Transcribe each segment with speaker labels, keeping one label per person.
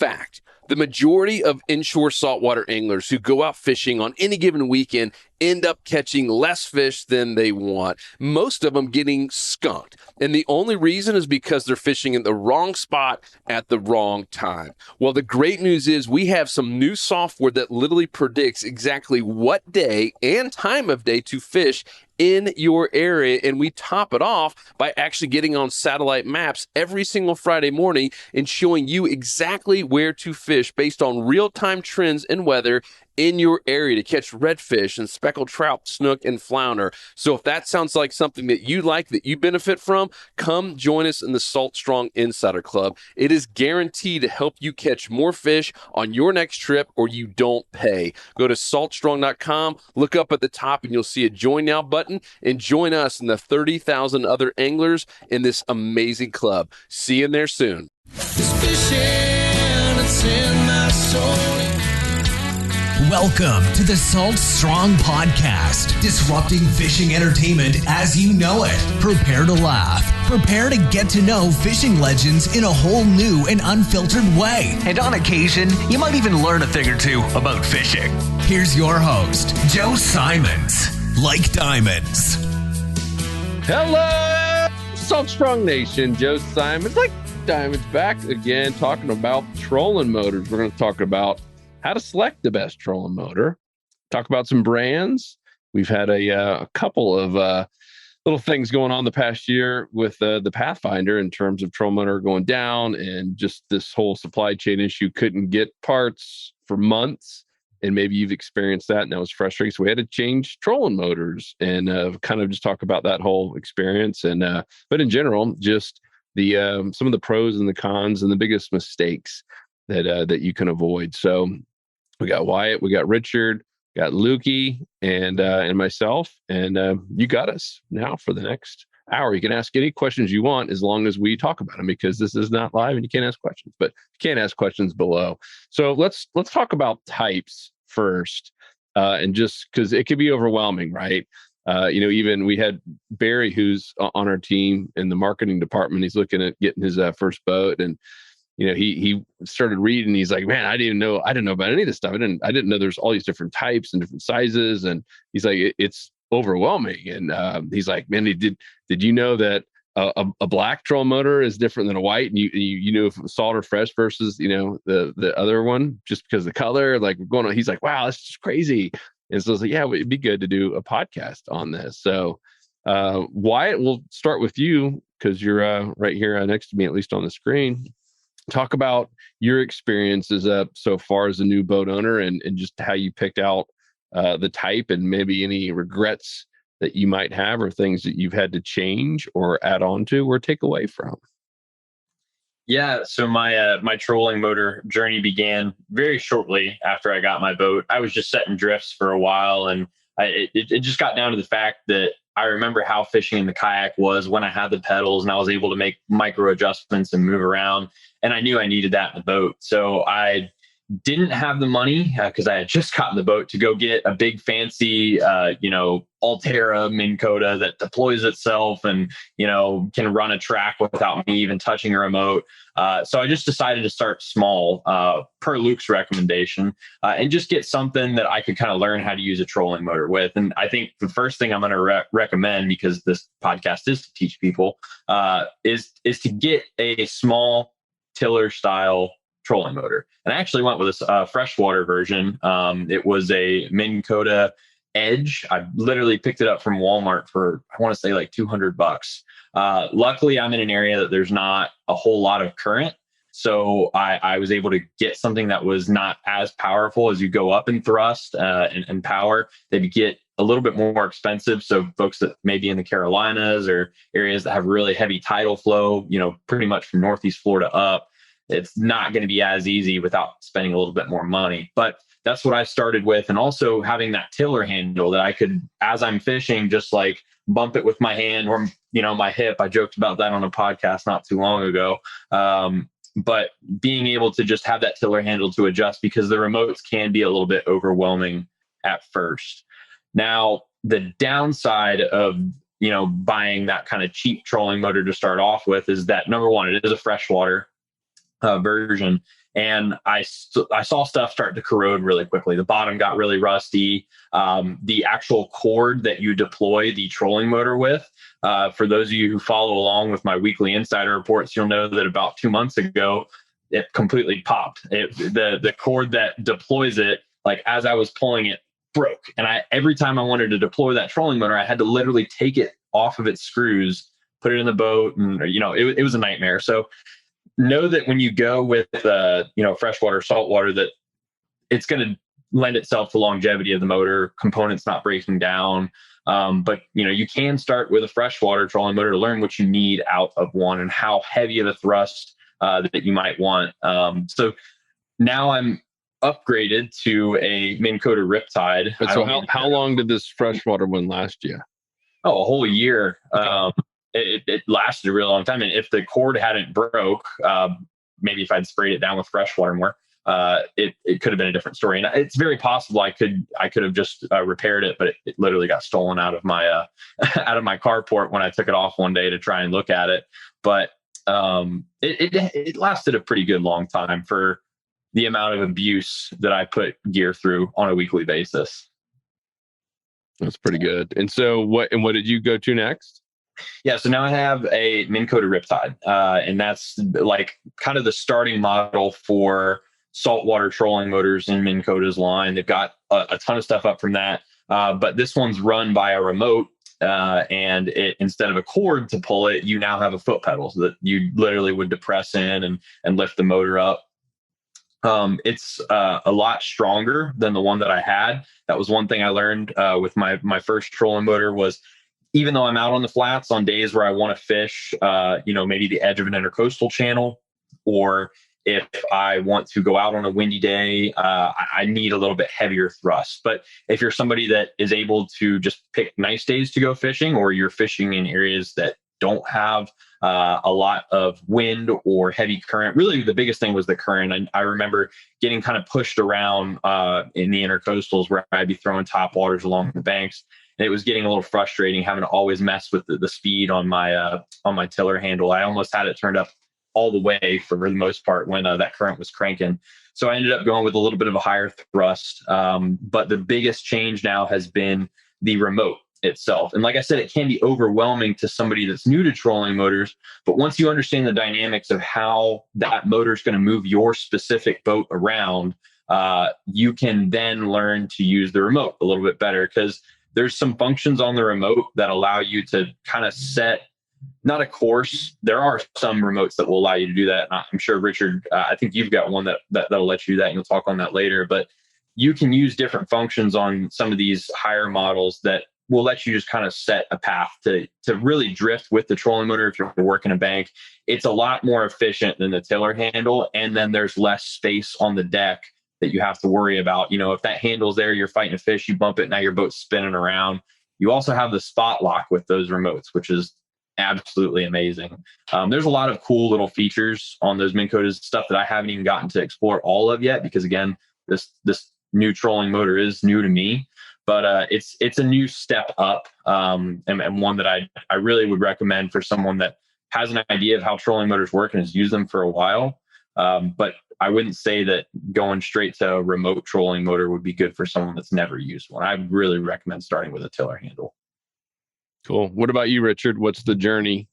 Speaker 1: fact, the majority of inshore saltwater anglers who go out fishing on any given weekend end up catching less fish than they want, most of them getting skunked. And the only reason is because they're fishing in the wrong spot at the wrong time. Well, the great news is we have some new software that literally predicts exactly what day and time of day to fish in your area, and we top it off by actually getting on satellite maps every single Friday morning and showing you exactly where to fish based on real-time trends and weather in your area to catch redfish and speckled trout, snook, and flounder. So if that sounds like something that you like, that you benefit from, come join us in the Salt Strong Insider Club. It is guaranteed to help you catch more fish on your next trip, or you don't pay. Go to saltstrong.com, look up at the top, and you'll see a Join Now button, and join us and the 30,000 other anglers in this amazing club. See you in there soon.
Speaker 2: This fishing, it's in my soul.
Speaker 3: Welcome to the Salt Strong Podcast, disrupting fishing entertainment as you know it. Prepare to laugh. Prepare to get to know fishing legends in a whole new and unfiltered way. And on occasion, you might even learn a thing or two about fishing. Here's your host, Joe Simons. Like diamonds.
Speaker 1: Hello, Salt Strong Nation. Joe Simons, like diamonds, back again talking about trolling motors. We're going to talk about how to select the best trolling motor, talk about some brands. We've had a couple of little things going on the past year with the Pathfinder in terms of trolling motor going down, and just this whole supply chain issue. Couldn't get parts for months, and maybe you've experienced that, and that was frustrating. So we had to change trolling motors and kind of just talk about that whole experience. And but in general, just the some of the pros and the cons and the biggest mistakes that you can avoid. So we got Wyatt, we got Richard, got Lukey, and myself, and you got us now for the next hour. You can ask any questions you want as long as we talk about them, because this is not live and you can't ask questions, but you can ask questions below. So let's talk about types first, and just because it could be overwhelming, right? Even we had Barry, who's on our team in the marketing department. He's looking at getting his first boat, and he started reading. He's like, man, I didn't know about any of this stuff. I didn't know there's all these different types and different sizes. And he's like, it's overwhelming. And he's like, man, did you know that a black troll motor is different than a white? And you know if it was salt or fresh versus the other one, just because of the color, like going on. He's like, wow, that's just crazy. And so I was like, yeah, it'd be good to do a podcast on this. So Wyatt, we'll start with you because you're right here next to me, at least on the screen. Talk about your experiences so far as a new boat owner, and just how you picked out the type, and maybe any regrets that you might have, or things that you've had to change or add on to or take away from.
Speaker 4: Yeah, so my trolling motor journey began very shortly after I got my boat. I was just setting drifts for a while, and it just got down to the fact that I remember how fishing in the kayak was when I had the pedals and I was able to make micro adjustments and move around. And I knew I needed that in the boat. So I didn't have the money because I had just gotten the boat to go get a big fancy, Altera Minn Kota that deploys itself and, can run a track without me even touching a remote. So I just decided to start small, per Luke's recommendation, and just get something that I could kind of learn how to use a trolling motor with. And I think the first thing I'm going to recommend, because this podcast is to teach people, is to get a small tiller style trolling motor. And I actually went with this freshwater version. It was a Minn Kota Edge. I literally picked it up from Walmart for, I want to say, like $200. Luckily, I'm in an area that there's not a whole lot of current. So I was able to get something that was not as powerful. As you go up in thrust and power, they get a little bit more expensive. So folks that may be in the Carolinas or areas that have really heavy tidal flow, pretty much from Northeast Florida up, it's not going to be as easy without spending a little bit more money. But that's what I started with. And also having that tiller handle that I could, as I'm fishing, just like bump it with my hand or, my hip. I joked about that on a podcast not too long ago. But being able to just have that tiller handle to adjust, because the remotes can be a little bit overwhelming at first. Now, the downside of, buying that kind of cheap trolling motor to start off with is that, number one, it is a freshwater version. and I saw stuff start to corrode really quickly. The bottom got really rusty. The actual cord that you deploy the trolling motor with, for those of you who follow along with my weekly insider reports, you'll know that about 2 months ago, it completely popped. The cord that deploys it, like as I was pulling it, broke. And every time I wanted to deploy that trolling motor, I had to literally take it off of its screws, put it in the boat, and it was a nightmare. So know that when you go with freshwater, saltwater, that it's going to lend itself to longevity of the motor, components not breaking down. But you can start with a freshwater trolling motor to learn what you need out of one and how heavy of a thrust that you might want. So now I'm upgraded to a Minn Kota Riptide.
Speaker 1: But so how long did this freshwater one last you?
Speaker 4: Oh, a whole year.
Speaker 1: Okay.
Speaker 4: It lasted a really long time. And if the cord hadn't broke, maybe if I'd sprayed it down with freshwater more, it could have been a different story. And it's very possible I could have just repaired it, but it literally got stolen out of my out of my carport when I took it off one day to try and look at it. But it lasted a pretty good long time for the amount of abuse that I put gear through on a weekly basis.
Speaker 1: That's pretty good. And so what did you go to next?
Speaker 4: Yeah, so now I have a Minn Kota Riptide, and that's like kind of the starting model for saltwater trolling motors in Minn Kota's line. They've got a ton of stuff up from that, but this one's run by a remote, and instead of a cord to pull it, you now have a foot pedal so that you literally would depress in and lift the motor up. It's a lot stronger than the one that I had. That was one thing I learned with my first trolling motor was, even though I'm out on the flats on days where I want to fish, maybe the edge of an intercoastal channel, or if I want to go out on a windy day, I need a little bit heavier thrust. But if you're somebody that is able to just pick nice days to go fishing, or you're fishing in areas that don't have a lot of wind or heavy current, really the biggest thing was the current. I remember getting kind of pushed around in the intercoastals where I'd be throwing top waters along the banks. And it was getting a little frustrating having to always mess with the speed on my tiller handle. I almost had it turned up all the way for the most part when that current was cranking. So I ended up going with a little bit of a higher thrust. But the biggest change now has been the remote itself. And like I said, it can be overwhelming to somebody that's new to trolling motors. But once you understand the dynamics of how that motor is going to move your specific boat around, you can then learn to use the remote a little bit better, because there's some functions on the remote that allow you to kind of set, not a course. There are some remotes that will allow you to do that. And I'm sure, Richard, I think you've got one that'll let you do that, and you'll talk on that later. But you can use different functions on some of these higher models that will let you just kind of set a path to really drift with the trolling motor if you're working a bank. It's a lot more efficient than the tiller handle. And then there's less space on the deck that you have to worry about. If that handle's there, you're fighting a fish, you bump it, now your boat's spinning around. You also have the spot lock with those remotes, which is absolutely amazing. There's a lot of cool little features on those Minn Kotas, stuff that I haven't even gotten to explore all of yet, because again, this new trolling motor is new to me. But it's a new step up, and one that I really would recommend for someone that has an idea of how trolling motors work and has used them for a while. But I wouldn't say that going straight to a remote trolling motor would be good for someone that's never used one. I would really recommend starting with a tiller handle.
Speaker 1: Cool. What about you, Richard? What's the journey?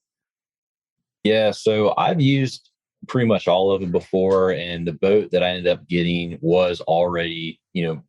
Speaker 5: Yeah, so I've used pretty much all of it before, and the boat that I ended up getting was already,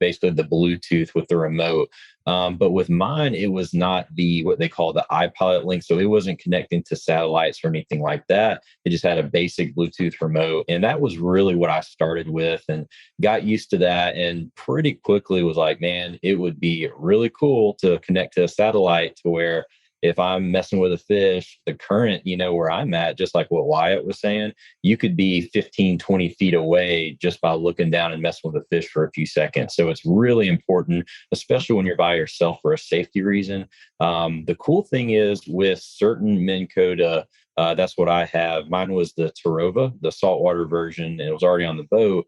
Speaker 5: basically the Bluetooth with the remote. But with mine, it was not what they call the iPilot link. So it wasn't connecting to satellites or anything like that. It just had a basic Bluetooth remote. And that was really what I started with and got used to that. And pretty quickly was like, man, it would be really cool to connect to a satellite to where if I'm messing with a fish, the current, where I'm at, just like what Wyatt was saying, you could be 15, 20 feet away just by looking down and messing with a fish for a few seconds. So it's really important, especially when you're by yourself for a safety reason. The cool thing is with certain Minn Kota, that's what I have. Mine was the Tarova, the saltwater version, and it was already on the boat.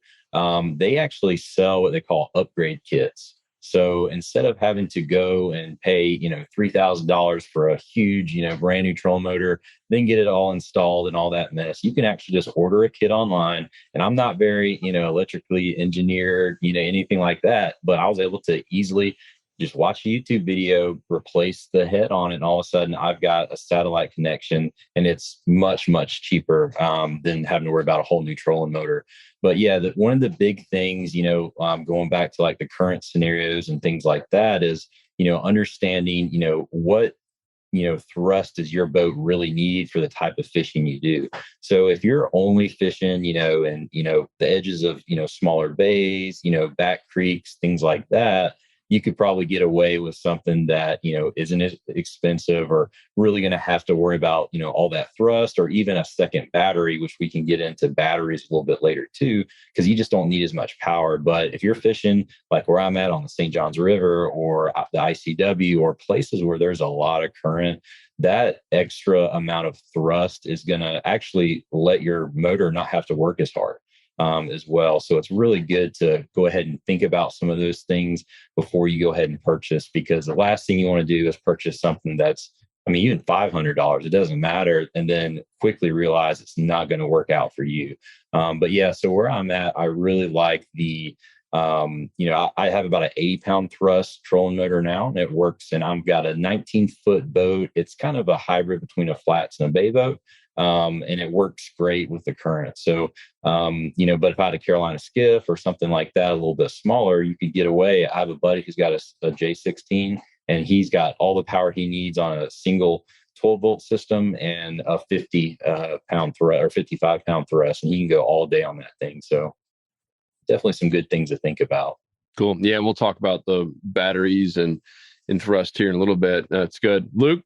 Speaker 5: They actually sell what they call upgrade kits. So instead of having to go and pay, $3,000 for a huge, brand new trolling motor, then get it all installed and all that mess, you can actually just order a kit online. And I'm not very, electrically engineered, anything like that, but I was able to easily just watch a YouTube video, replace the head on it, and all of a sudden I've got a satellite connection, and it's much, much cheaper than having to worry about a whole new trolling motor. But yeah, one of the big things, going back to like the current scenarios and things like that is, understanding, what thrust does your boat really need for the type of fishing you do. So if you're only fishing, and the edges of, smaller bays, back creeks, things like that, you could probably get away with something that, isn't as expensive or really going to have to worry about, all that thrust or even a second battery, which we can get into batteries a little bit later too, because you just don't need as much power. But if you're fishing like where I'm at on the St. Johns River or the ICW or places where there's a lot of current, that extra amount of thrust is going to actually let your motor not have to work as hard. As well. So it's really good to go ahead and think about some of those things before you go ahead and purchase, because the last thing you want to do is purchase something that's, even $500, it doesn't matter, and then quickly realize it's not going to work out for you. But yeah, so where I'm at, I really like the, I have about an 80-pound thrust trolling motor now, and it works. And I've got a 19-foot boat. It's kind of a hybrid between a flats and a bay boat. And it works great with the current. So, but if I had a Carolina skiff or something like that, a little bit smaller, you could get away. I have a buddy who's got a J16, and he's got all the power he needs on a single 12-volt system and a 50-pound thrust or 55-pound thrust, and he can go all day on that thing. So definitely some good things to think about.
Speaker 1: Cool. Yeah, we'll talk about the batteries and thrust here in a little bit. That's good. Luke,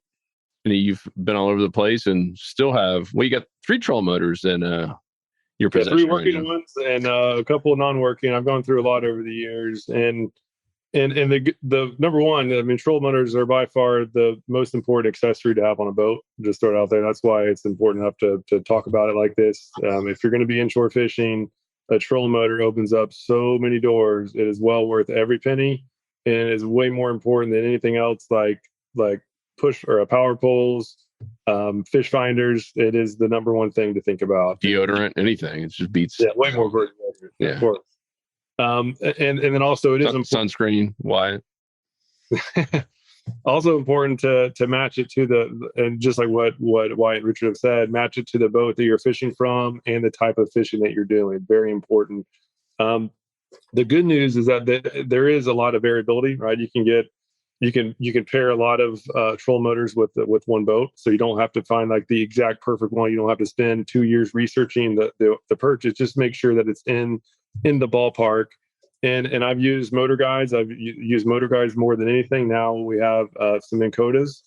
Speaker 1: you've been all over the place and still have, you got 3 troll motors in your possession.
Speaker 6: 3 working ones and a couple of non-working. I've gone through a lot over the years, and the number one, troll motors are by far the most important accessory to have on a boat. Just throw it out there. That's why it's important enough to talk about it like this. If you're going to be inshore fishing, a trolling motor opens up so many doors. It is well worth every penny, and it is way more important than anything else like push or power poles, fish finders. It is the number one thing to think about.
Speaker 1: Deodorant, anything. It just beats.
Speaker 6: Yeah, way more important.
Speaker 1: Yeah.
Speaker 6: Of course. And then also it is
Speaker 1: sunscreen. Why?
Speaker 6: Also important to match it to and just like what Wyatt and Richard have said, match it to the boat that you're fishing from and the type of fishing that you're doing. Very important. The good news is that there is a lot of variability, right? You can pair a lot of troll motors with one boat, so you don't have to find like the exact perfect one. You don't have to spend 2 years researching the purchase. Just make sure that it's in the ballpark. And I've used motor guides. I've used motor guides more than anything. Now we have some Minn Kotas,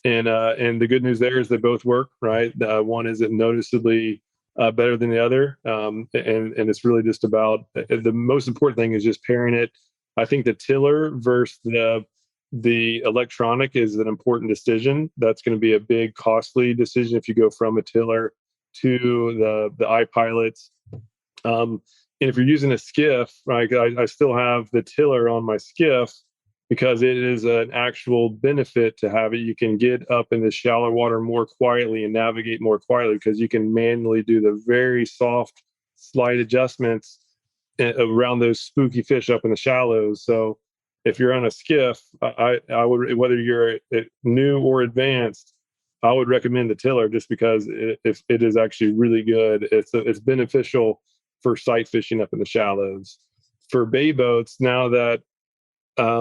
Speaker 6: and the good news there is they both work, right? One isn't noticeably better than the other, and it's really just about the most important thing is just pairing it. I think the tiller versus the electronic is an important decision. That's going to be a big, costly decision if you go from a tiller to the iPilots. And if you're using a skiff, right, I still have the tiller on my skiff because it is an actual benefit to have it. You can get up in the shallow water more quietly and navigate more quietly because you can manually do the very soft, slight adjustments around those spooky fish up in the shallows. So if you're on a skiff, I would, whether you're new or advanced, I would recommend the tiller just because it is actually really good. It's beneficial for sight fishing up in the shallows. For bay boats, now that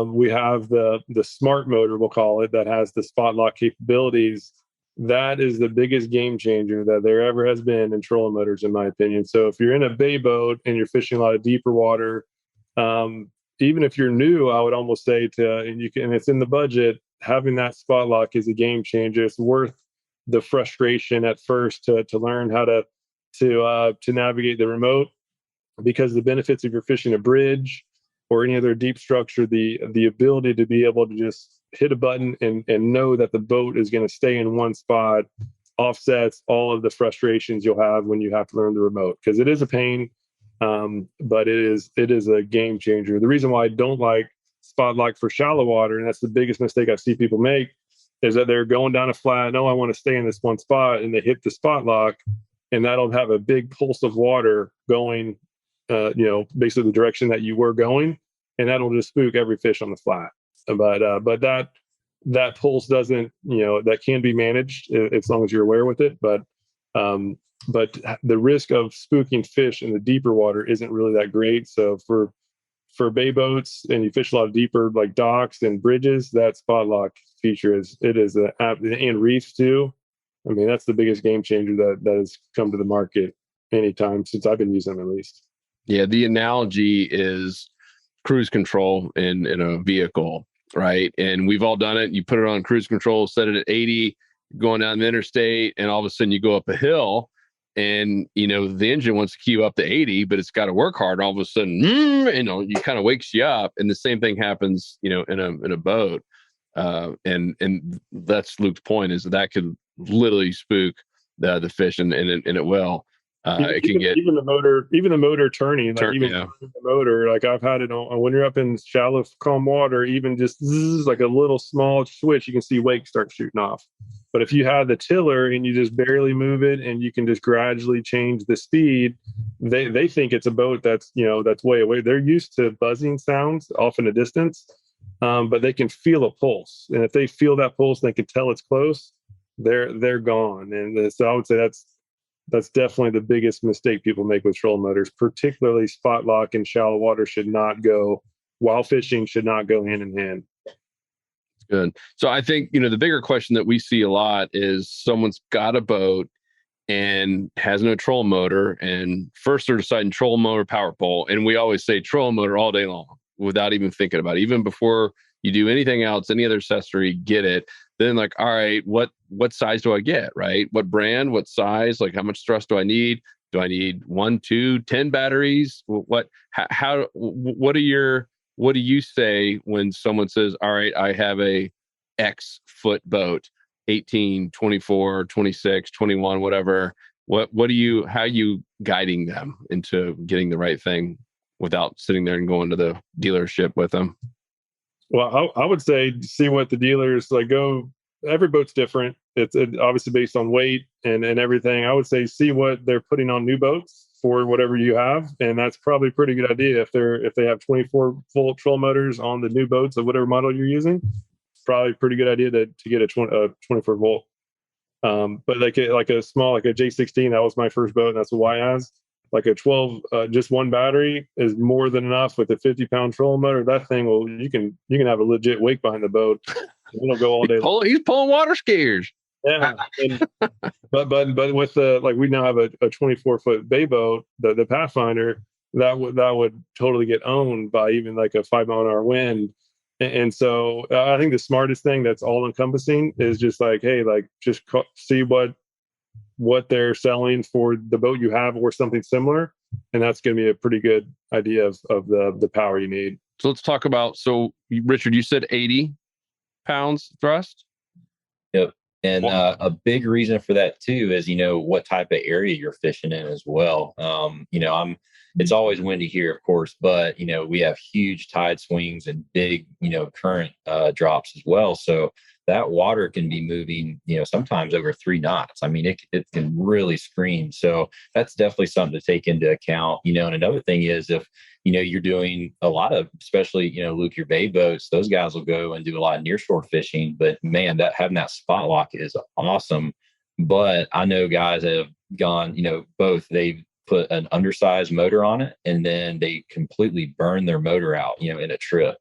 Speaker 6: we have the smart motor, we'll call it, that has the spot lock capabilities, that is the biggest game changer that there ever has been in trolling motors, in my opinion. So if you're in a bay boat and you're fishing a lot of deeper water, even if you're new, I would almost say and it's in the budget, having that spot lock is a game changer. It's worth the frustration at first to learn how to navigate the remote, because the benefits of your fishing a bridge or any other deep structure, the ability to be able to just hit a button and know that the boat is going to stay in one spot offsets all of the frustrations you'll have when you have to learn the remote, because it is a pain. But it is a game changer. The reason why I don't like spot lock for shallow water. And that's the biggest mistake I see people make, is that they're going down a flat. No, I want to stay in this one spot, and they hit the spot lock, and that'll have a big pulse of water going, basically the direction that you were going, and that'll just spook every fish on the flat. But that pulse doesn't, that can be managed as long as you're aware with it. But the risk of spooking fish in the deeper water isn't really that great. So for bay boats, and you fish a lot deeper, like docks and bridges, that spot lock feature and reefs too. I mean, that's the biggest game changer that has come to the market anytime since I've been using them, at least.
Speaker 1: Yeah, the analogy is cruise control in a vehicle, right? And we've all done it. You put it on cruise control, set it at 80, going down the interstate, and all of a sudden you go up a hill, and the engine wants to queue up to 80, but it's got to work hard. All of a sudden, you kind of wakes you up, and the same thing happens, in a boat. And that's Luke's point, is that could literally spook the fish, and it will. It can get
Speaker 6: even the motor turning, the motor. Like I've had it on when you're up in shallow, calm water, even just like a little small switch, you can see wake start shooting off. But if you have the tiller and you just barely move it, and you can just gradually change the speed, they think it's a boat that's way away. They're used to buzzing sounds off in a distance, but they can feel a pulse, and if they feel that pulse, and they can tell it's close, they're gone. And so I would say that's definitely the biggest mistake people make with trolling motors, particularly spot lock and shallow water while fishing should not go hand in hand.
Speaker 1: Good. So I think, the bigger question that we see a lot is someone's got a boat and has no trolling motor, and first they're deciding trolling motor, power pole. And we always say trolling motor all day long without even thinking about it. Even before you do anything else, any other accessory, get it. Then like, all right, what size do I get, right? What brand, what size, like how much thrust do I need? Do I need 1, 2, 10 batteries? What do you say when someone says, all right, I have a X foot boat, 18, 24, 26, 21, whatever. How are you guiding them into getting the right thing without sitting there and going to the dealership with them?
Speaker 6: Well, I would say see what the dealers go. Every boat's different. It's obviously based on weight and everything. I would say see what they're putting on new boats for whatever you have, and that's probably a pretty good idea. If they have 24-volt troll motors on the new boats of whatever model you're using, it's probably a pretty good idea to get a 24-volt. But like a small, like a J16, that was my first boat, and that's what Y has. Like a 12, just one battery is more than enough with a 50-pound trolling motor. That thing you can have a legit wake behind the boat. It'll go all day.
Speaker 1: He's pulling water skiers.
Speaker 6: Yeah, but with we now have a 24-foot bay boat, the Pathfinder, that would totally get owned by even like a 5-mile-an-hour wind. And so I think the smartest thing that's all encompassing is just just see what they're selling for the boat you have or something similar, and that's going to be a pretty good idea of the power you need.
Speaker 1: So let's talk about, Richard, you said 80 pounds thrust?
Speaker 5: Yep. And a big reason for that too is, what type of area you're fishing in as well. It's always windy here, of course, but, we have huge tide swings and big, current drops as well. So that water can be moving, sometimes over 3 knots. I mean, it can really scream. So that's definitely something to take into account, and another thing is if, you're doing a lot of, especially, Luke, your bay boats, those guys will go and do a lot of nearshore fishing, but man, having that spot lock is awesome. But I know guys that have gone, both they've put an undersized motor on it and then they completely burn their motor out, in a trip.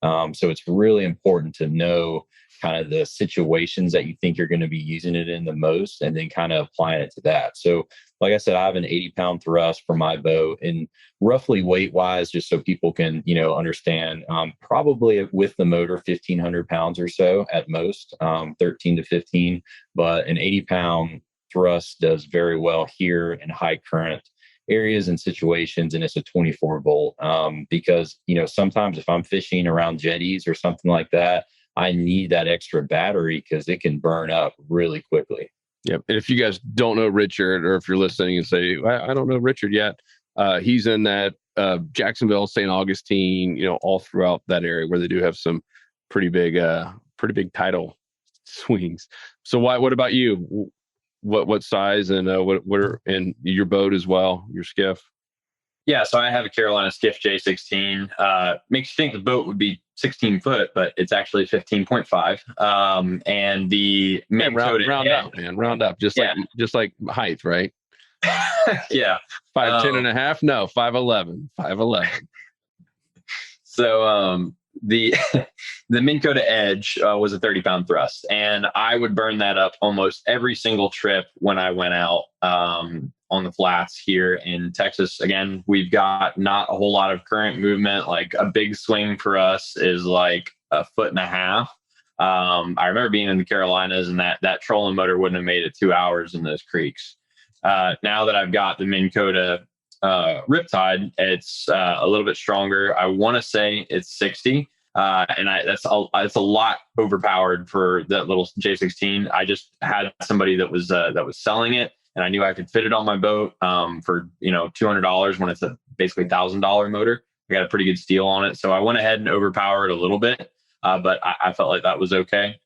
Speaker 5: So it's really important to know kind of the situations that you think you're going to be using it in the most, and then kind of applying it to that. So like I said, I have an 80-pound thrust for my boat, and roughly weight wise, just so people can, understand, probably with the motor, 1,500 pounds or so at most, 13 to 15, but an 80-pound thrust does very well here in high current areas and situations, and it's a 24-volt because, sometimes if I'm fishing around jetties or something like that, I need that extra battery because it can burn up really quickly.
Speaker 1: Yep. And if you guys don't know Richard, or if you're listening and say, I don't know Richard yet, He's in that Jacksonville, St. Augustine, all throughout that area where they do have some pretty big tidal swings. So what about you? What size and what are in your boat as well, your skiff?
Speaker 4: Yeah, so I have a Carolina Skiff J16. Makes you think the boat would be 16 foot, but it's actually 15.5. And the
Speaker 1: round up, man, round up, just like height, right?
Speaker 4: Yeah,
Speaker 1: 5'10" and a half. No, 5'11". 5'11".
Speaker 4: So the the Minn Kota Edge was a 30-pound thrust, and I would burn that up almost every single trip when I went out on the flats here in Texas. Again, we've got not a whole lot of current movement. Like a big swing for us is like 1.5 foot. I remember being in the Carolinas, and that trolling motor wouldn't have made it 2 hours in those creeks. Now that I've got the Minn Kota Riptide, it's a little bit stronger. I want to say it's 60, and that's a lot overpowered for that little J16. I just had somebody that was selling it, and I knew I could fit it on my boat for $200 when it's a basically $1,000 motor. I got a pretty good steal on it, so I went ahead and overpowered a little bit, but I felt like that was okay.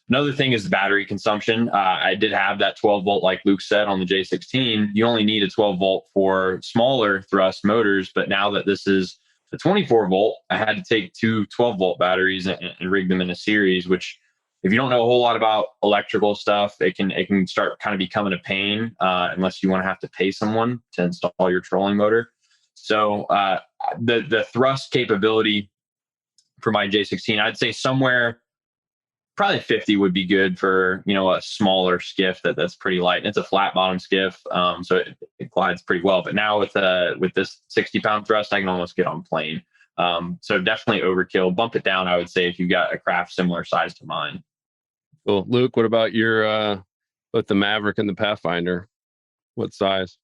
Speaker 4: Another thing is the battery consumption. I did have that 12 volt, like Luke said, on the J16. You only need a 12 volt for smaller thrust motors. But now that this is a 24 volt, I had to take two 12 volt batteries and rig them in a series, which if you don't know a whole lot about electrical stuff, it can start kind of becoming a pain unless you want to have to pay someone to install your trolling motor. So the thrust capability for my J16, I'd say somewhere probably 50 would be good for, a smaller skiff that's pretty light. And it's a flat bottom skiff, so it glides pretty well. But now with this 60-pound thrust, I can almost get on plane. So definitely overkill. Bump it down, I would say, if you've got a craft similar size to mine.
Speaker 1: Well, Luke, what about your both the Maverick and the Pathfinder? What size?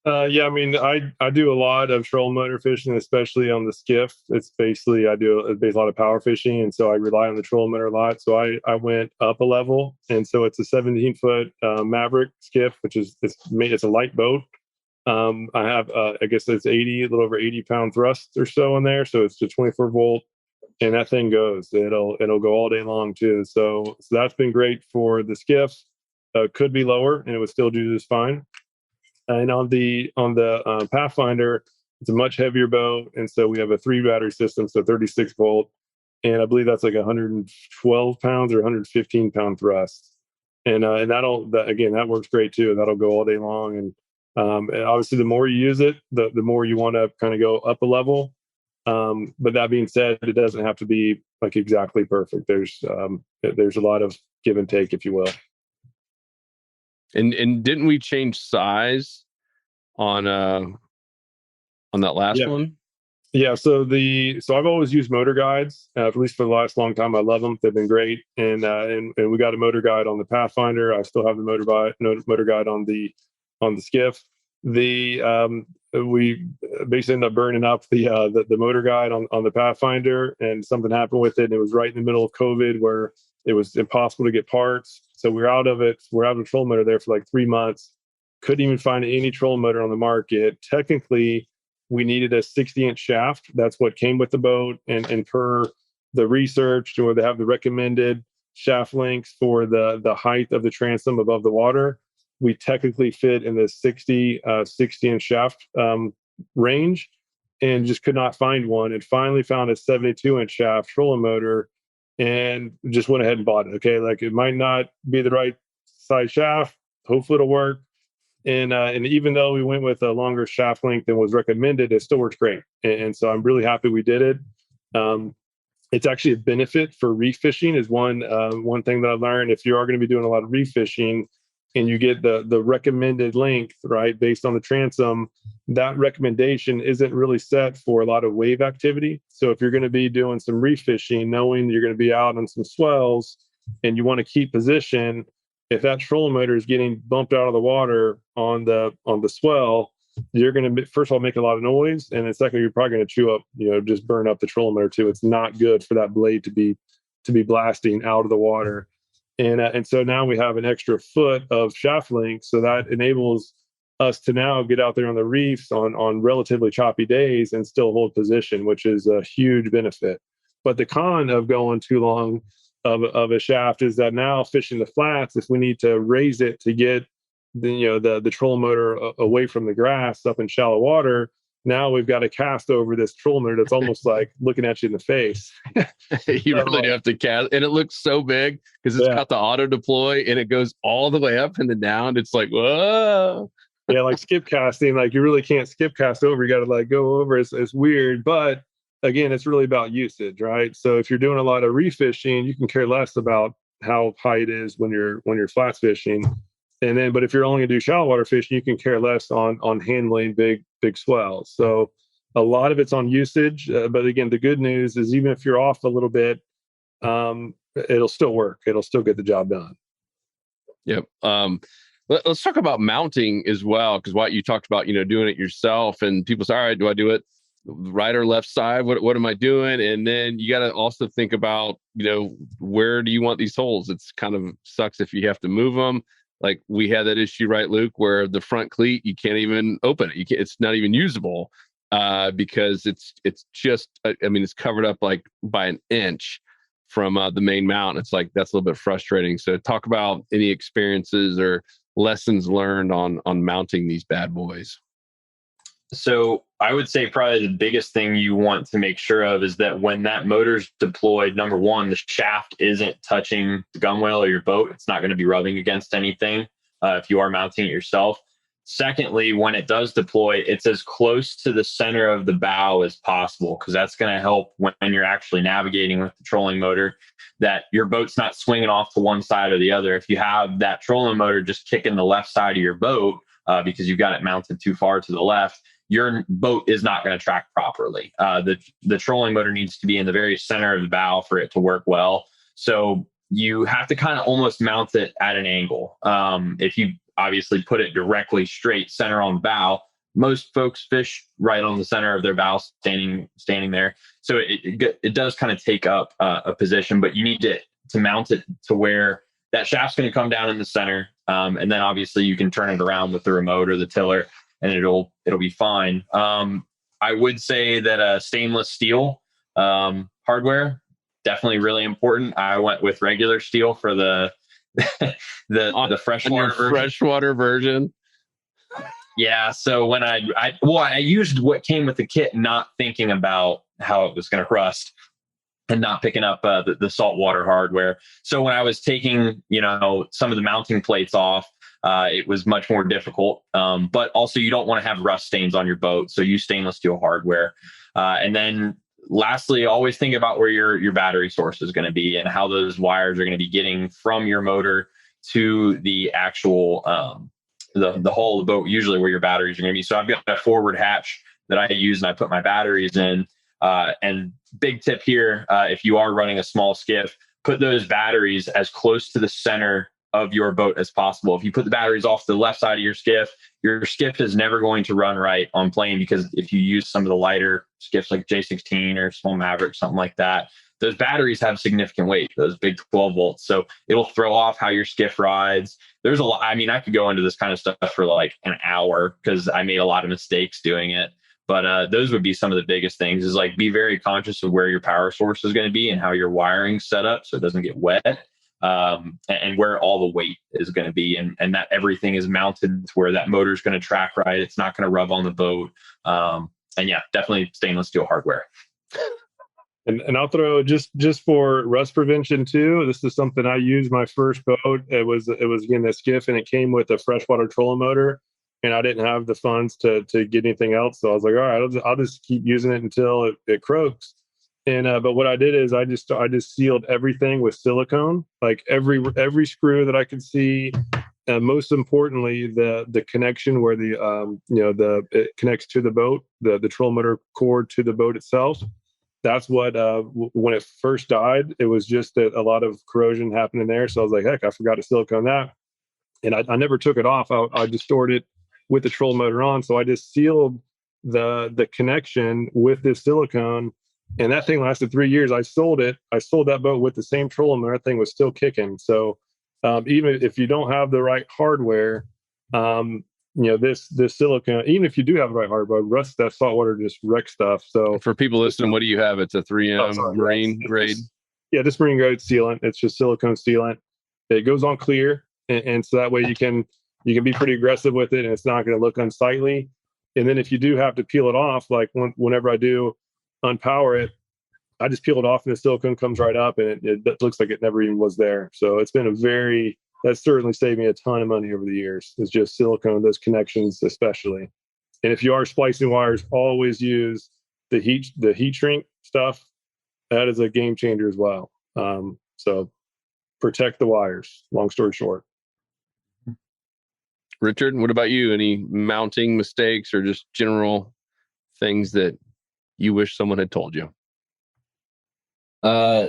Speaker 6: Yeah, I mean, I do a lot of trolling motor fishing, especially on the skiff. It's basically I do a lot of power fishing, and so I rely on the trolling motor a lot. So I went up a level, and so it's a 17-foot Maverick skiff, which is it's a light boat. I have I guess it's a little over 80-pound thrust or so in there, so it's just 24 volt, and that thing goes. It'll go all day long too. So that's been great for the skiff. Could be lower, and it would still do just fine. And on the Pathfinder, it's a much heavier boat, and so we have a 3 battery system, so 36 volt, and I believe that's like 112 pounds or 115 pound thrust, and that works great too. That'll go all day long, and obviously the more you use it, the more you want to kind of go up a level. But that being said, it doesn't have to be like exactly perfect. There's a lot of give and take, if you will.
Speaker 1: And didn't we change size on that last one?
Speaker 6: Yeah. So I've always used motor guides, at least for the last long time. I love them. They've been great. And we got a motor guide on the Pathfinder. I still have the motor guide on the skiff. We basically ended up burning up the motor guide on the Pathfinder, and something happened with it. And it was right in the middle of COVID where it was impossible to get parts. So we're out of it. We're out of trolling motor there for like 3 months. Couldn't even find any trolling motor on the market. Technically, we needed a 60-inch shaft. That's what came with the boat. And per the research, where they have the recommended shaft lengths for the height of the transom above the water, we technically fit in the 60-inch shaft range, and just could not find one. And finally found a 72-inch shaft trolling motor, and just went ahead and bought it. Okay, like it might not be the right size shaft. Hopefully it'll work. And even though we went with a longer shaft length than was recommended, it still works great. And so I'm really happy we did it. It's actually a benefit for reef fishing is one thing that I learned. If you are going to be doing a lot of reef fishing and you get the recommended length, right, based on the transom, that recommendation isn't really set for a lot of wave activity. So if you're going to be doing some reef fishing, knowing you're going to be out on some swells and you want to keep position, if that trolling motor is getting bumped out of the water on the swell, you're going to first of all make a lot of noise, and then second, you're probably going to chew up, just burn up the trolling motor too. It's not good for that blade to be blasting out of the water. And so now we have an extra foot of shaft length, so that enables us to now get out there on the reefs on relatively choppy days and still hold position, which is a huge benefit. But the con of going too long of a shaft is that now fishing the flats, if we need to raise it to get the trolling motor away from the grass up in shallow water, now we've got to cast over this trolling motor that's almost like looking at you in the face.
Speaker 1: You really do have to cast, and it looks so big because it's got the auto deploy and it goes all the way up and then down. It's like, whoa.
Speaker 6: Yeah, like skip casting, like you really can't skip cast over. You got to like go over. It's weird, but again, it's really about usage, right? So if you're doing a lot of reef fishing, you can care less about how high it is when you're flats fishing. And then, but if you're only gonna do shallow water fishing, you can care less on handling big swells. So a lot of it's on usage. But again, the good news is even if you're off a little bit, it'll still work. It'll still get the job done.
Speaker 1: Yep. Let's talk about mounting as well, because what you talked about, doing it yourself, and people say, all right, do I do it right or left side? What am I doing? And then you got to also think about, where do you want these holes? It's kind of sucks if you have to move them. Like we had that issue, right, Luke, where the front cleat, you can't even open it. It's not even usable because it's just, it's covered up like by an inch from the main mount. It's like, that's a little bit frustrating. So talk about any experiences or lessons learned on mounting these bad boys.
Speaker 4: So I would say probably the biggest thing you want to make sure of is that when that motor's deployed, number one, the shaft isn't touching the gunwale or your boat. It's not going to be rubbing against anything if you are mounting it yourself. Secondly, when it does deploy, it's as close to the center of the bow as possible, because that's going to help when you're actually navigating with the trolling motor, that your boat's not swinging off to one side or the other. If you have that trolling motor just kicking the left side of your boat because you've got it mounted too far to the left, your boat is not going to track properly. The trolling motor needs to be in the very center of the bow for it to work well. So you have to kind of almost mount it at an angle. If you obviously put it directly straight center on the bow, most folks fish right on the center of their bow, standing there. So it does kind of take up a position, but you need to mount it to where that shaft's going to come down in the center. And then obviously you can turn it around with the remote or the tiller, and it'll be fine. I would say that stainless steel hardware, definitely really important. I went with regular steel for the
Speaker 1: freshwater version.
Speaker 4: Yeah. So when I used what came with the kit, not thinking about how it was going to rust and not picking up the saltwater hardware. So when I was taking, some of the mounting plates off, it was much more difficult. But also you don't want to have rust stains on your boat. So use stainless steel hardware. And then lastly, always think about where your battery source is going to be and how those wires are going to be getting from your motor to the actual, the hull of the boat, usually where your batteries are going to be. So I've got a forward hatch that I use and I put my batteries in. And big tip here, if you are running a small skiff, put those batteries as close to the center of your boat as possible. If you put the batteries off the left side of your skiff is never going to run right on plane, because if you use some of the lighter skiffs like J16 or small Maverick, something like that, those batteries have significant weight, those big 12 volts. So it'll throw off how your skiff rides. There's a lot. I mean, I could go into this kind of stuff for like an hour because I made a lot of mistakes doing it. But those would be some of the biggest things, is like be very conscious of where your power source is going to be and how your wiring's set up so it doesn't get wet. And where all the weight is going to be, and that everything is mounted to where that motor is going to track right. It's not going to rub on the boat. And yeah, definitely stainless steel hardware.
Speaker 6: And I'll throw just for rust prevention too. This is something I used my first boat. It was again the skiff, and it came with a freshwater trolling motor, and I didn't have the funds to get anything else. So I was like, all right, I'll just keep using it until it croaks. And but what I did is I just sealed everything with silicone, like every screw that I could see, and most importantly the connection where it connects to the boat, the trolling motor cord to the boat itself. That's what when it first died, it was just a lot of corrosion happening there. So I was like, heck, I forgot to silicone that, and I never took it off. I just stored it with the trolling motor on. So I just sealed the connection with this silicone. And that thing lasted 3 years. I sold it. I sold that boat with the same trolling motor. That thing was still kicking. So even if you don't have the right hardware, this silicone, even if you do have the right hardwood, that saltwater just wrecks stuff. So
Speaker 1: for people listening, what do you have? It's a 3M marine grade.
Speaker 6: This marine grade sealant. It's just silicone sealant. It goes on clear, and so that way you can be pretty aggressive with it, and it's not going to look unsightly. And then if you do have to peel it off, like whenever I do unpower it, I just peel it off and the silicone comes right up, and it looks like it never even was there. So it's been that's certainly saved me a ton of money over the years. It's just silicone, those connections especially. And if you are splicing wires, always use the heat shrink stuff. That is a game changer as well. So protect the wires, long story short.
Speaker 1: Richard, what about you? Any mounting mistakes or just general things that you wish someone had told you?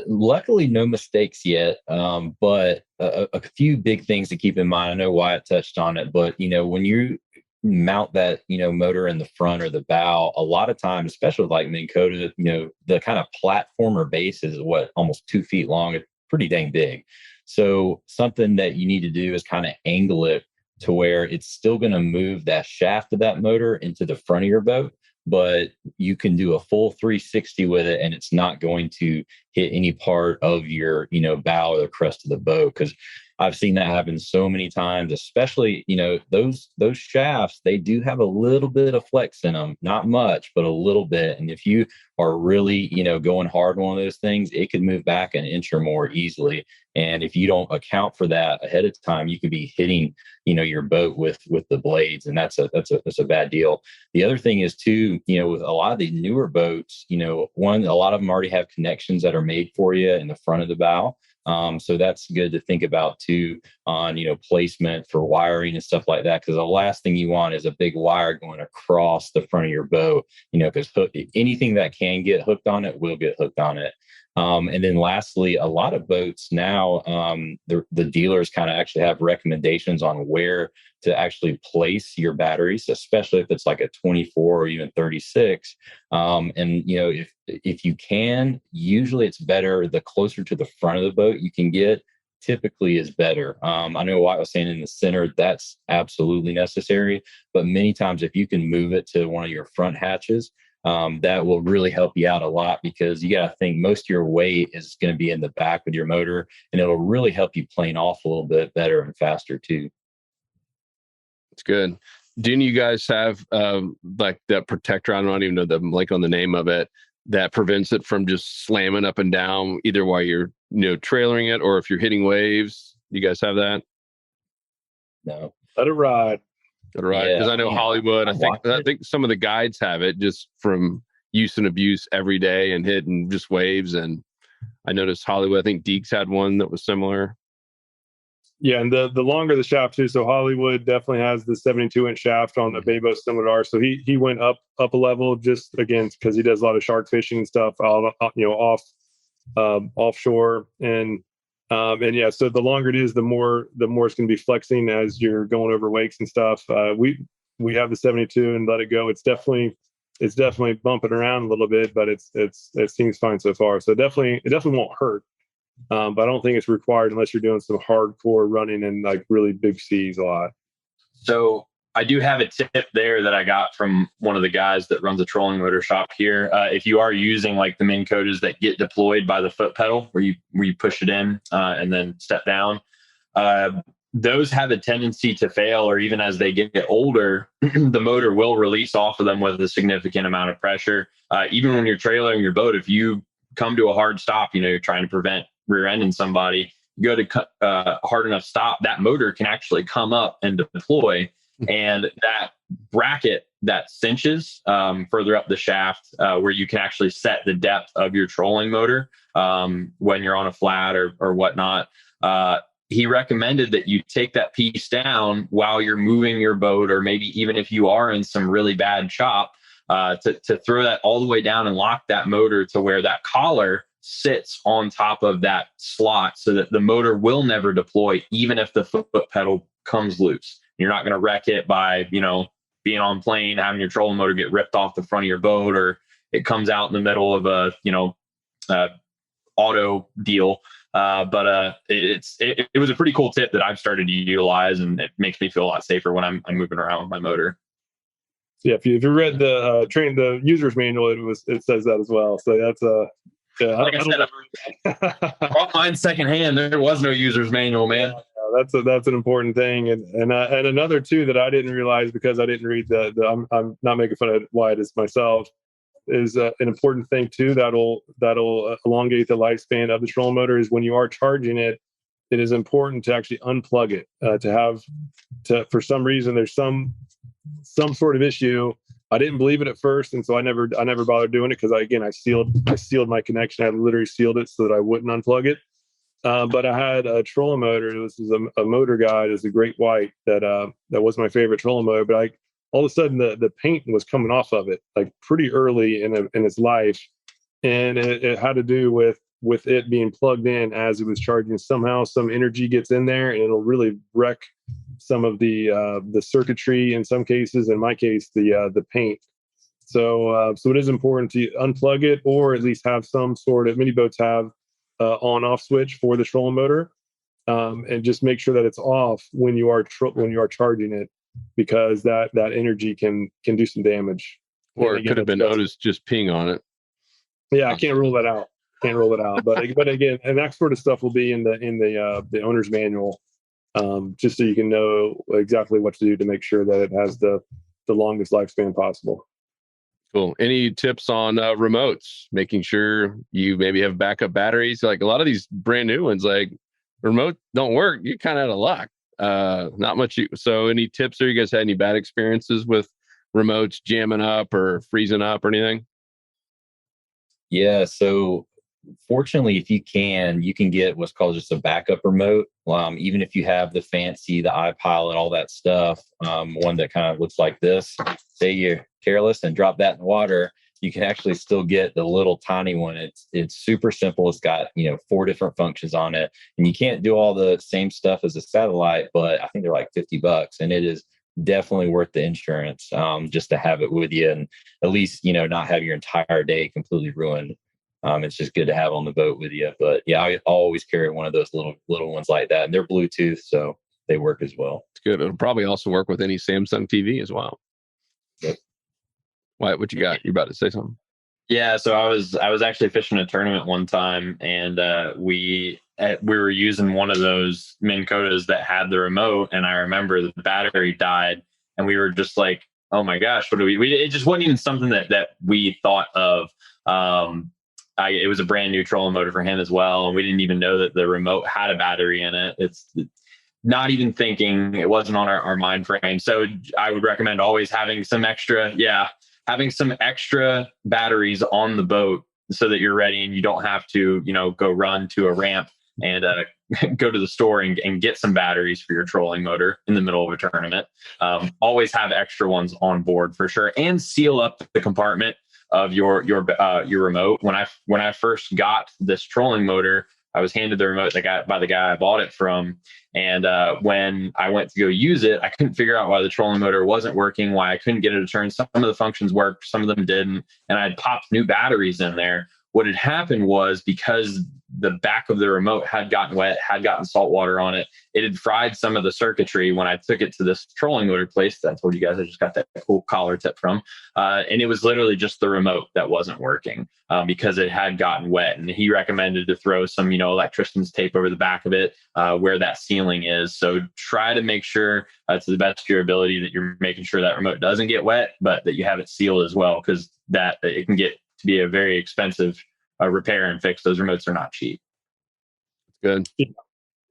Speaker 5: Luckily, no mistakes yet, but a few big things to keep in mind. I know Wyatt touched on it, but when you mount that motor in the front or the bow, a lot of times, especially with like Minn Kota, the kind of platform or base is almost 2 feet long. It's pretty dang big. So something that you need to do is kind of angle it to where it's still going to move that shaft of that motor into the front of your boat, but you can do a full 360 with it, and it's not going to hit any part of your, bow or the crest of the boat. Because I've seen that happen so many times, especially, those shafts, they do have a little bit of flex in them, not much, but a little bit. And if you are really, going hard on one of those things, it could move back an inch or more easily. And if you don't account for that ahead of time, you could be hitting, your boat with the blades, and that's a bad deal. The other thing is too, with a lot of these newer boats, a lot of them already have connections that are made for you in the front of the bow. So that's good to think about too on, placement for wiring and stuff like that. Because the last thing you want is a big wire going across the front of your boat, because anything that can get hooked on it will get hooked on it. And then lastly, a lot of boats now, the dealers kind of actually have recommendations on where to actually place your batteries, especially if it's like a 24 or even 36. And, if you can, usually it's better the closer to the front of the boat you can get, typically is better. I know Wyatt was saying in the center, that's absolutely necessary. But many times if you can move it to one of your front hatches, that will really help you out a lot, because you got to think most of your weight is going to be in the back with your motor, and it'll really help you plane off a little bit better and faster too.
Speaker 1: That's good. Didn't you guys have like that protector? I don't even know on the name of it, that prevents it from just slamming up and down either while you're trailering it or if you're hitting waves. You guys have that?
Speaker 5: No.
Speaker 6: Let it ride.
Speaker 1: Right, because I know Hollywood. I think some of the guides have it just from use and abuse every day and hitting just waves. And I noticed Hollywood. I think Deeks had one that was similar.
Speaker 6: Yeah, and the longer the shaft too. So Hollywood definitely has the 72-inch shaft on the bay boat similar to ours. So he went up a level just again because he does a lot of shark fishing and stuff, offshore and yeah, so the longer it is, the more it's going to be flexing as you're going over wakes and stuff. We have the 72 and let it go. It's definitely bumping around a little bit, but it seems fine so far. So it definitely won't hurt. But I don't think it's required unless you're doing some hardcore running in like really big seas a lot.
Speaker 4: So I do have a tip there that I got from one of the guys that runs a trolling motor shop here. If you are using like the Minn Kotas that get deployed by the foot pedal, where you push it in and then step down, those have a tendency to fail, or even as they get older, the motor will release off of them with a significant amount of pressure. Even when you're trailering your boat, if you come to a hard stop, you're trying to prevent rear-ending somebody, you go to a hard enough stop, that motor can actually come up and deploy. And that bracket that cinches further up the shaft, where you can actually set the depth of your trolling motor when you're on a flat or whatnot. He recommended that you take that piece down while you're moving your boat, or maybe even if you are in some really bad chop, to throw that all the way down and lock that motor to where that collar sits on top of that slot, so that the motor will never deploy, even if the foot pedal comes loose. You're not going to wreck it by, being on plane, having your trolling motor get ripped off the front of your boat, or it comes out in the middle of a, auto deal. It was a pretty cool tip that I've started to utilize, and it makes me feel a lot safer when I'm moving around with my motor.
Speaker 6: Yeah, if you read the user's manual, it says that as well. So that's
Speaker 4: like I said, I bought mine secondhand. There was no user's manual, man.
Speaker 6: Yeah, that's an important thing, and another too that I didn't realize because I didn't read I'm not making fun of why it is myself, is an important thing too that'll elongate the lifespan of the trolling motor is when you are charging it. It is important to actually unplug it. For some reason there's some sort of issue. I didn't believe it at first, and so I never bothered doing it because I sealed my connection. I literally sealed it so that I wouldn't unplug it. But I had a trolling motor. This is a motor guide. It's a Great White that was my favorite trolling motor. But all of a sudden the paint was coming off of it like pretty early in its life, and it had to do with it being plugged in as it was charging. Somehow some energy gets in there, and it'll really wreck some of the circuitry in some cases. In my case, the paint. So it is important to unplug it, or at least have some sort of, many boats have on-off switch for the trolling motor, and just make sure that it's off when you are charging it, because that energy can do some damage.
Speaker 1: Or it could have been Otis just peeing on it.
Speaker 6: Yeah, I can't rule that out. But again, and that sort of stuff will be in the owner's manual, just so you can know exactly what to do to make sure that it has the longest lifespan possible.
Speaker 1: Cool. Any tips on remotes? Making sure you maybe have backup batteries. Like a lot of these brand new ones, like remote don't work. You're kind of out of luck. Not much. So any tips, or you guys had any bad experiences with remotes jamming up or freezing up or anything?
Speaker 5: Yeah. So fortunately, if you can get what's called just a backup remote. Even if you have the fancy, the iPilot, all that stuff, one that kind of looks like this, say you're careless and drop that in the water, you can actually still get the little tiny one. It's super simple. It's got 4 different functions on it, and you can't do all the same stuff as a satellite, but I think they're like $50, and it is definitely worth the insurance, just to have it with you, and at least not have your entire day completely ruined. It's just good to have on the boat with you. But yeah, I always carry one of those little ones like that, and they're Bluetooth, so they work as well.
Speaker 1: It's good. It'll probably also work with any Samsung TV as well.
Speaker 5: Yep.
Speaker 1: Wyatt, what you got? You're about to say something.
Speaker 4: Yeah, so I was actually fishing a tournament one time, and we were using one of those Minn Kotas that had the remote, and I remember the battery died, and we were just like, "Oh my gosh, what do we?" It just wasn't even something that we thought of. It was a brand new trolling motor for him as well, and we didn't even know that the remote had a battery in it. It's not even thinking, it wasn't on our mind frame. So I would recommend always having some extra batteries on the boat so that you're ready and you don't have to, go run to a ramp and go to the store and get some batteries for your trolling motor in the middle of a tournament. Always have extra ones on board for sure, and seal up the compartment of your remote. When I first got this trolling motor, I was handed the remote by the guy I bought it from, and when I went to go use it, I couldn't figure out why the trolling motor wasn't working, why I couldn't get it to turn. Some of the functions worked, some of them didn't, and I had popped new batteries in there. What had happened was, because the back of the remote had gotten wet, had gotten salt water on it, it had fried some of the circuitry when I took it to this trolling motor place that I told you guys I just got that cool collar tip from. And it was literally just the remote that wasn't working because it had gotten wet. And he recommended to throw some, electrician's tape over the back of it where that sealing is. So try to make sure to the best of your ability that you're making sure that remote doesn't get wet, but that you have it sealed as well, because that it can get to be a very expensive repair and fix. Those remotes are not cheap.
Speaker 1: Good.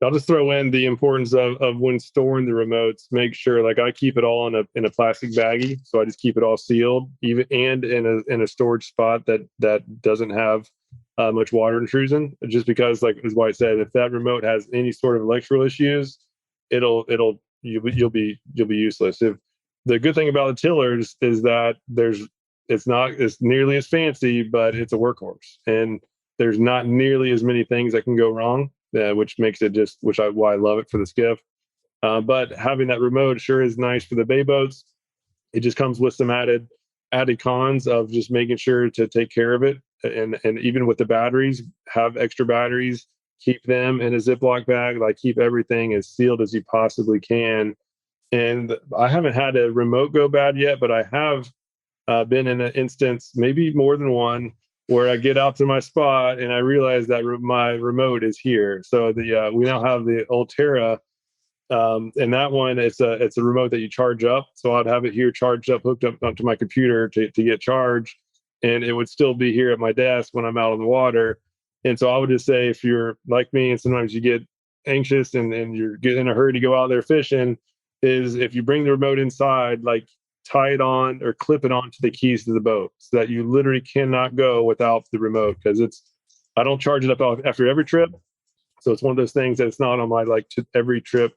Speaker 6: I'll just throw in the importance of when storing the remotes. Make sure, like, I keep it all in a plastic baggie, so I just keep it all sealed, even and in a storage spot that doesn't have much water intrusion. Just because, like as White said, if that remote has any sort of electrical issues, you'll be useless. If the good thing about the tillers is that it's not as nearly as fancy, but it's a workhorse, and there's not nearly as many things that can go wrong, which makes it why I love it for the skiff. But having that remote sure is nice for the bay boats. It just comes with some added cons of just making sure to take care of it, and even with the batteries, have extra batteries keep them in a Ziploc bag, like keep everything as sealed as you possibly can. And I haven't had a remote go bad yet, but I have been in an instance, maybe more than one, where I get out to my spot and I realize that my remote is here. So we now have the Ultera, and that one it's a remote that you charge up. So I'd have it here charged up, hooked up to my computer to get charged, and it would still be here at my desk when I'm out on the water. And so I would just say, if you're like me and sometimes you get anxious and you're getting in a hurry to go out there fishing, is if you bring the remote inside, like tie it on or clip it onto the keys to the boat so that you literally cannot go without the remote. Because I don't charge it up after every trip. So it's one of those things that it's not on my every trip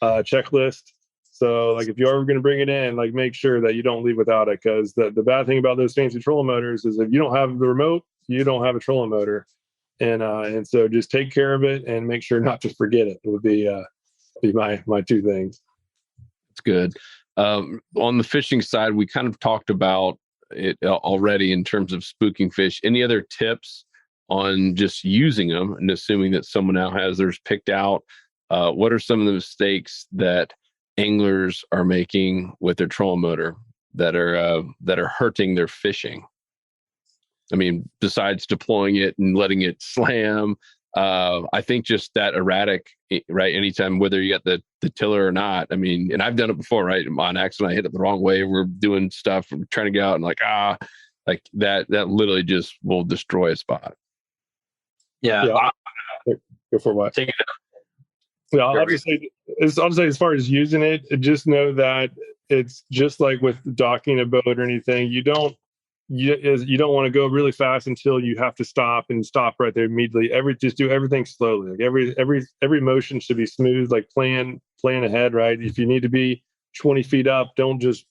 Speaker 6: checklist. So like if you're ever going to bring it in, like make sure that you don't leave without it. Because the bad thing about those fancy trolling motors is if you don't have the remote, you don't have a trolling motor. And so just take care of it and make sure not to forget it would be my two things.
Speaker 1: It's good. On the fishing side, we kind of talked about it already in terms of spooking fish. Any other tips on just using them and assuming that someone now has theirs picked out? What are some of the mistakes that anglers are making with their trolling motor that are hurting their fishing? I mean, besides deploying it and letting it slam, I think just that erratic, right? Anytime, whether you got the tiller or not. I mean, and I've done it before, right? On accident, I hit it the wrong way. We're doing stuff, we're trying to get out, and like that literally just will destroy a spot.
Speaker 4: Yeah.
Speaker 6: Go for what?
Speaker 4: Take it.
Speaker 6: Yeah, I'll just say as far as using it, just know that it's just like with docking a boat or anything. You don't want to go really fast until you have to stop right there immediately. Just do everything slowly. Like every motion should be smooth. Like plan ahead, right? If you need to be 20 feet up, don't just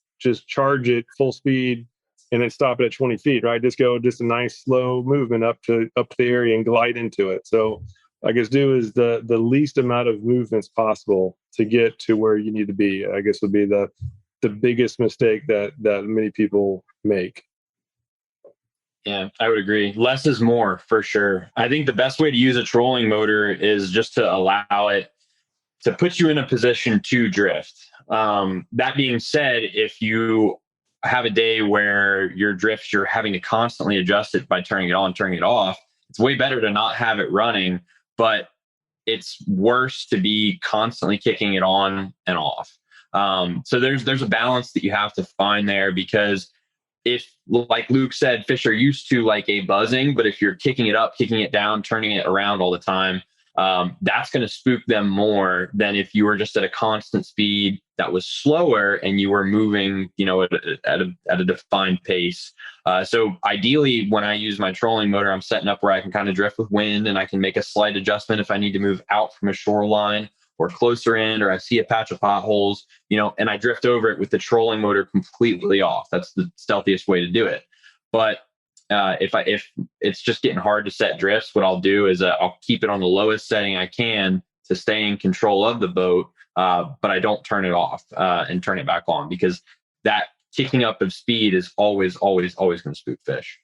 Speaker 6: charge it full speed and then stop it at 20 feet, right? Just go a nice slow movement up to the area and glide into it. So I guess do is the least amount of movements possible to get to where you need to be, I guess would be the biggest mistake that many people make.
Speaker 4: Yeah, I would agree. Less is more for sure. I think the best way to use a trolling motor is just to allow it to put you in a position to drift. That being said, if you have a day where your drifts, you're having to constantly adjust it by turning it on, turning it off, it's way better to not have it running, but it's worse to be constantly kicking it on and off. So there's a balance that you have to find there, because if, like Luke said, fish are used to like a buzzing, but if you're kicking it up, kicking it down, turning it around all the time, that's going to spook them more than if you were just at a constant speed that was slower and you were moving, at a defined pace. So ideally, when I use my trolling motor, I'm setting up where I can kind of drift with wind, and I can make a slight adjustment if I need to move out from a shoreline or closer in, or I see a patch of potholes, and I drift over it with the trolling motor completely off. That's the stealthiest way to do it. But if it's just getting hard to set drifts, what I'll do is I'll keep it on the lowest setting I can to stay in control of the boat, but I don't turn it off and turn it back on, because that kicking up of speed is always going to spook fish.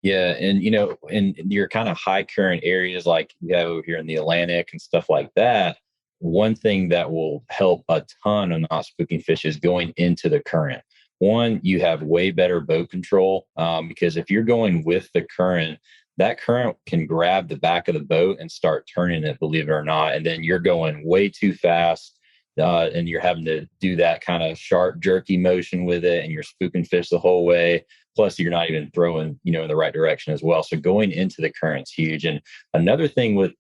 Speaker 5: Yeah. And, in your kind of high current areas, like you have over here in the Atlantic and stuff like that, one thing that will help a ton of not spooking fish is going into the current. One, you have way better boat control, because if you're going with the current, that current can grab the back of the boat and start turning it, believe it or not. And then you're going way too fast, and you're having to do that kind of sharp, jerky motion with it, and you're spooking fish the whole way. Plus, you're not even throwing, in the right direction as well. So going into the current's huge. And another thing with,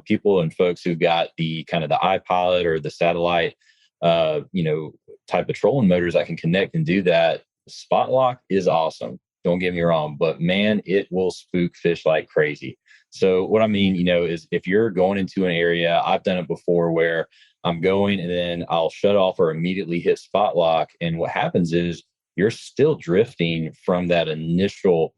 Speaker 5: people and folks who got the kind of the iPilot or the satellite, type of trolling motors that can connect and do that, spot lock is awesome. Don't get me wrong, but man, it will spook fish like crazy. So what I mean, is if you're going into an area, I've done it before where I'm going and then I'll shut off or immediately hit spot lock. And what happens is you're still drifting from that initial,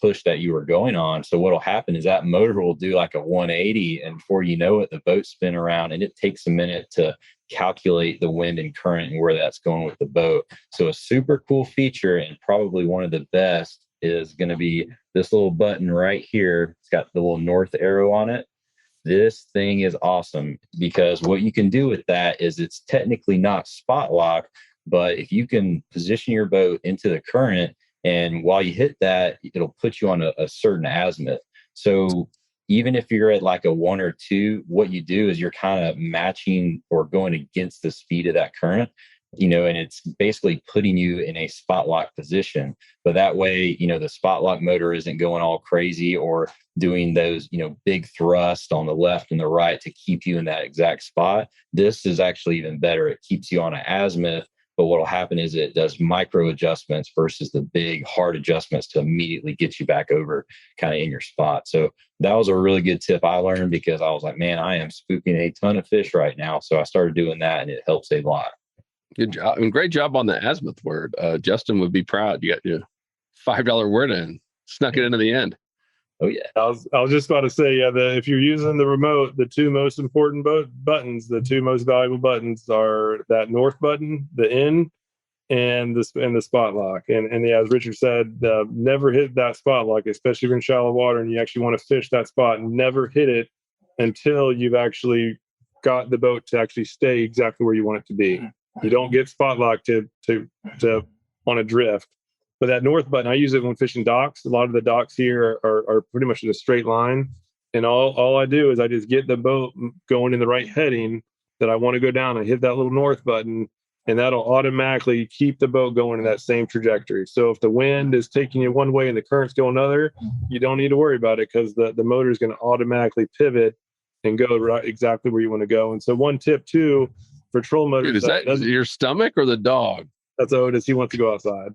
Speaker 5: push that you were going on. So what'll happen is that motor will do like a 180, and before you know it, the boat spin around, and it takes a minute to calculate the wind and current and where that's going with the boat. So a super cool feature, and probably one of the best is going to be this little button right here. It's got the little north arrow on it. This thing is awesome because what you can do with that is it's technically not spot lock, but if you can position your boat into the current, and while you hit that, it'll put you on a certain azimuth. So even if you're at like a 1 or 2, what you do is you're kind of matching or going against the speed of that current, and it's basically putting you in a spot lock position. But that way, the spot lock motor isn't going all crazy or doing those, big thrust on the left and the right to keep you in that exact spot. This is actually even better. It keeps you on an azimuth. But what will happen is it does micro adjustments versus the big hard adjustments to immediately get you back over kind of in your spot. So that was a really good tip I learned because I was like, man, I am spooking a ton of fish right now. So I started doing that and it helps a lot.
Speaker 1: Good job. And great job on the azimuth word. Justin would be proud. You got your $5 word in, snuck it into the end.
Speaker 5: Oh, yeah.
Speaker 6: I was just about to say, if you're using the remote, the two most important buttons, the two most valuable buttons are that north button, the in, and the spot lock. And as Richard said, never hit that spot lock, especially if you're in shallow water and you actually want to fish that spot. Never hit it until you've actually got the boat to actually stay exactly where you want it to be. You don't get spot lock to on a drift. But that north button, I use it when fishing docks. A lot of the docks here are pretty much in a straight line. And all I do is I just get the boat going in the right heading that I want to go down. I hit that little north button, and that'll automatically keep the boat going in that same trajectory. So if the wind is taking you one way and the current's going another, you don't need to worry about it because the motor is going to automatically pivot and go right exactly where you want to go. And so one tip, too, for trolling motors.
Speaker 1: Dude, is that your stomach or the dog?
Speaker 6: That's Otis. He wants to go outside.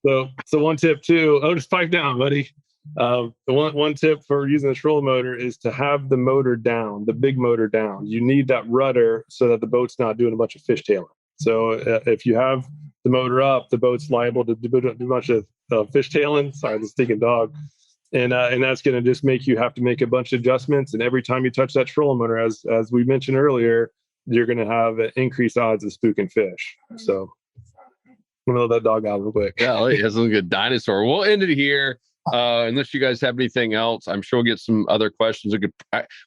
Speaker 6: So one tip too, Otis, pipe down, buddy. One tip for using the trolling motor is to have the motor down, the big motor down. You need that rudder so that the boat's not doing a bunch of fishtailing. So if you have the motor up, the boat's liable to do a bunch of fishtailing. Sorry, the stinking dog. And that's going to just make you have to make a bunch of adjustments. And every time you touch that trolling motor, as we mentioned earlier, you're going to have increased odds of spooking fish. So I'm going to let that dog out real quick.
Speaker 1: Yeah, he has a good dinosaur. We'll end it here. Unless you guys have anything else, I'm sure we'll get some other questions.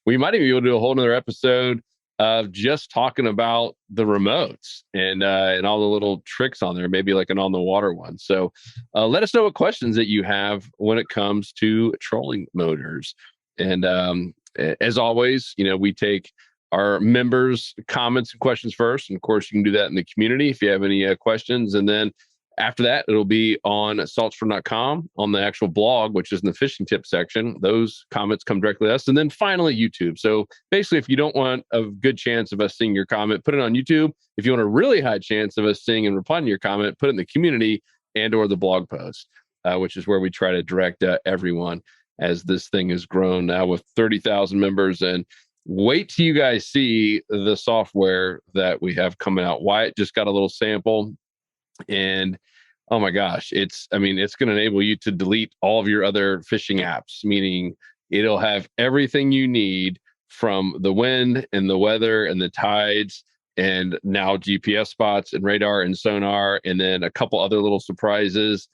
Speaker 1: We might even be able to do a whole nother episode of just talking about the remotes and all the little tricks on there, maybe like an on the water one. So let us know what questions that you have when it comes to trolling motors. And as always, we take our members' comments and questions first. And of course, you can do that in the community if you have any questions. And then after that, it'll be on saltwater.com on the actual blog, which is in the fishing tip section. Those comments come directly to us. And then finally, YouTube. So basically, if you don't want a good chance of us seeing your comment, put it on YouTube. If you want a really high chance of us seeing and replying to your comment, put it in the community and or the blog post, which is where we try to direct everyone as this thing has grown now with 30,000 members. And wait till you guys see the software that we have coming out. Wyatt just got a little sample, and oh my gosh, it's going to enable you to delete all of your other fishing apps, meaning it'll have everything you need from the wind and the weather and the tides, and now GPS spots and radar and sonar, and then a couple other little surprises.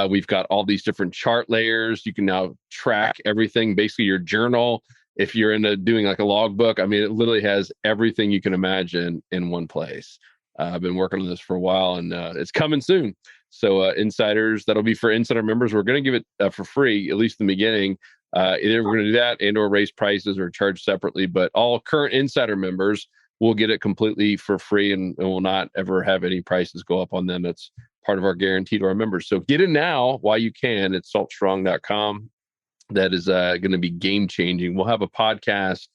Speaker 1: We've got all these different chart layers. You can now track everything, basically your journal. If you're into doing like a logbook, it literally has everything you can imagine in one place. I've been working on this for a while, and it's coming soon. So insiders, that'll be for insider members. We're going to give it for free, at least in the beginning. Either we're going to do that and or raise prices or charge separately. But all current insider members will get it completely for free, and will not ever have any prices go up on them. That's part of our guarantee to our members. So get in now while you can at saltstrong.com. That is going to be game changing. We'll have a podcast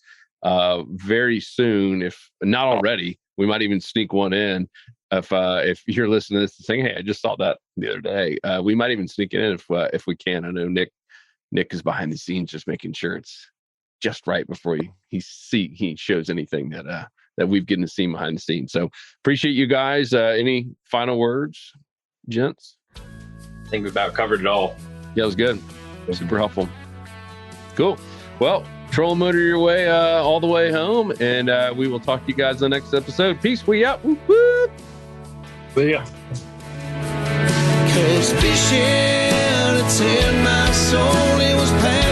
Speaker 1: very soon, if not already. We might even sneak one in if you're listening to this and saying, "Hey, I just saw that the other day." We might even sneak it in if we can. I know Nick is behind the scenes, just making sure it's just right before he shows anything that we've getting to see behind the scenes. So appreciate you guys. Any final words, gents?
Speaker 4: I think we about covered it all.
Speaker 1: Yeah, it was good. Super helpful. Cool. Well, trolling motor your way all the way home, and we will talk to you guys in the next episode. Peace. We out. Whoop, whoop.
Speaker 6: See ya.
Speaker 2: 'Cause fishing that's in my soul. It was pain.